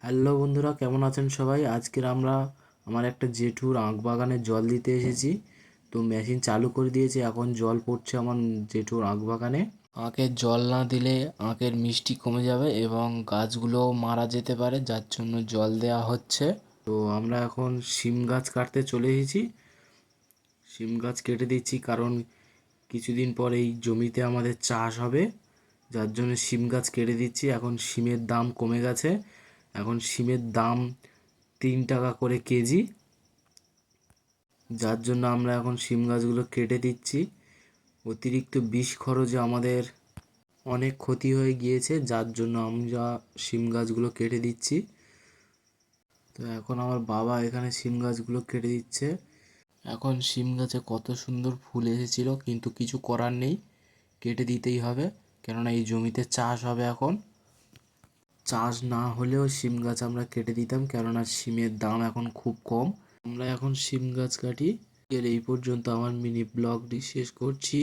Hello বন্ধুরা, কেমন আছেন সবাই? আজকের আমরা আমার একটা জেঠুর আখ বাগানে জল দিতে এসেছি। তো মেশিন চালু করে দিয়েছি, এখন জল পড়ছে আমার জেঠুর আখ বাগানে। আখের জল না দিলে আখের মিষ্টি কমে যাবে এবং গাছগুলো মারা যেতে পারে, যার জন্য জল দেওয়া হচ্ছে। তো আমরা এখন শিম গাছ কাটতে চলে এসেছি। শিম গাছ কেটে দিচ্ছি কারণ কিছুদিন পর এই জমিতে আমাদের চাষ হবে, যার জন্য শিম গাছ কেটে দিচ্ছি। এখন শিমের দাম কমে গেছে, এখন শিমের দাম 3 টাকা করে কেজি, যার জন্য আমরা এখন শিম গাছগুলো কেটে দিচ্ছি। অতিরিক্ত বিষ খরচে আমাদের অনেক ক্ষতি হয়ে গিয়েছে, যার জন্য আমরা শিম গাছগুলো কেটে দিচ্ছি। তো এখন আমার বাবা এখানে শিম গাছগুলো কেটে দিচ্ছে। এখন শিম গাছে কত সুন্দর ফুল এসেছিল, কিন্তু কিছু করার নেই, কেটে দিতেই হবে, কেননা এই জমিতে চাষ হবে এখন। চাষ না হলেও শিম গাছ আমরা কেটে দিতাম, কেননা শিমের দাম এখন খুব কম। আমরা এখন শিম গাছ কাটি। এর এই পর্যন্ত আমার মিনি ব্লগটি শেষ করছি।